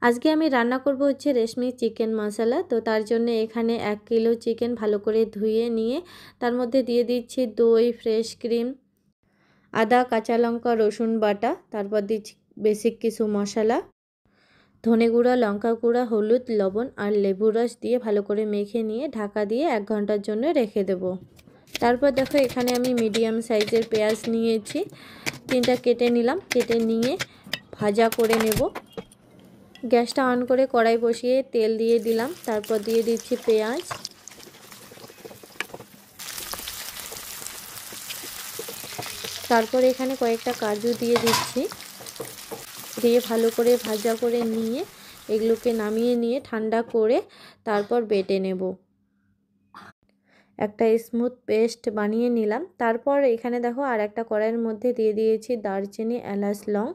আজকে আমি রান্না করব হচ্ছে রেশমি চিকেন মশলা। তো তার জন্য এখানে 1 কিলো চিকেন ভালো করে ধুয়ে নিয়ে তার মধ্যে দিয়ে দিচ্ছি দই, ফ্রেশ ক্রিম, আদা, কাঁচা লঙ্কা, রসুন বাটা, তারপর দিচ্ছি বেসিক কিছু মশলা, ধনে গুঁড়া, লঙ্কা গুঁড়া, হলুদ, লবণ আর লেবু রস দিয়ে ভালো করে মেখে নিয়ে ঢাকা দিয়ে 1 ঘন্টার জন্য রেখে দেব। তারপর দেখো এখানে আমি মিডিয়াম সাইজের পেঁয়াজ নিয়েছি, 3টা কেটে নিলাম। কেটে নিয়ে ভাজা করে নেব। গ্যাসটা অন করে কড়াই বসিয়ে তেল দিয়ে দিলাম, তারপর দিয়ে দিচ্ছি পেঁয়াজ, তারপর এখানে কয়েকটা কাজু দিয়ে দিচ্ছি, দিয়ে ভালো করে ভাজা করে নিয়ে এগুলোকে নামিয়ে নিয়ে ঠান্ডা করে তারপর বেটে নেব। একটা স্মুথ পেস্ট বানিয়ে নিলাম। তারপর এখানে দেখো আর একটা কড়াইয়ের মধ্যে দিয়ে দিয়েছি দারচিনি, এলাচ, লং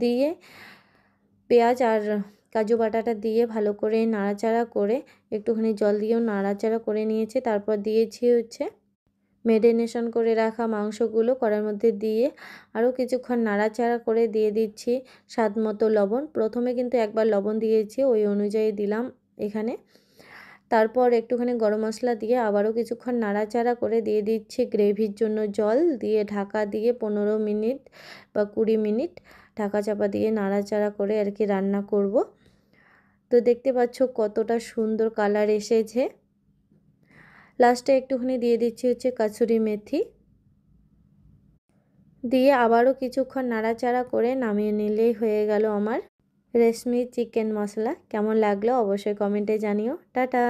দিয়ে পেঁয়াজ আর কাজু বাটাটা দিয়ে ভালো করে নাড়াচাড়া করে একটুখানি জল দিয়েও নাড়াচাড়া করে নিয়েছি। তারপর দিয়েছি হচ্ছে মেরিনেশন করে রাখা মাংসগুলো কড়াইয়ের মধ্যে দিয়ে আরও কিছুক্ষণ নাড়াচাড়া করে দিয়ে দিচ্ছি স্বাদ মতো লবণ। প্রথমে কিন্তু একবার লবণ দিয়েছি, ওই অনুযায়ী দিলাম এখানে। তারপর একটুখানি গরম মশলা দিয়ে আবারও কিছুক্ষণ নাড়াচাড়া করে দিয়ে দিচ্ছি গ্রেভির জন্য জল, দিয়ে ঢাকা দিয়ে 15 মিনিট বা 20 মিনিট ঢাকা চাপা দিয়ে নাড়াচাড়া করে আর কি রান্না করব। তো দেখতে পাচ্ছ কতটা সুন্দর কালার এসেছে। লাস্টে একটুখানি দিয়ে দিচ্ছি হচ্ছে কাসুরি মেথি, দিয়ে আবারও কিছুক্ষণ নাড়াচাড়া করে নামিয়ে নিলেই হয়ে গেল আমার রেশমি চিকেন মশলা। কেমন লাগলো অবশ্যই কমেন্টে জানিও। টাটা।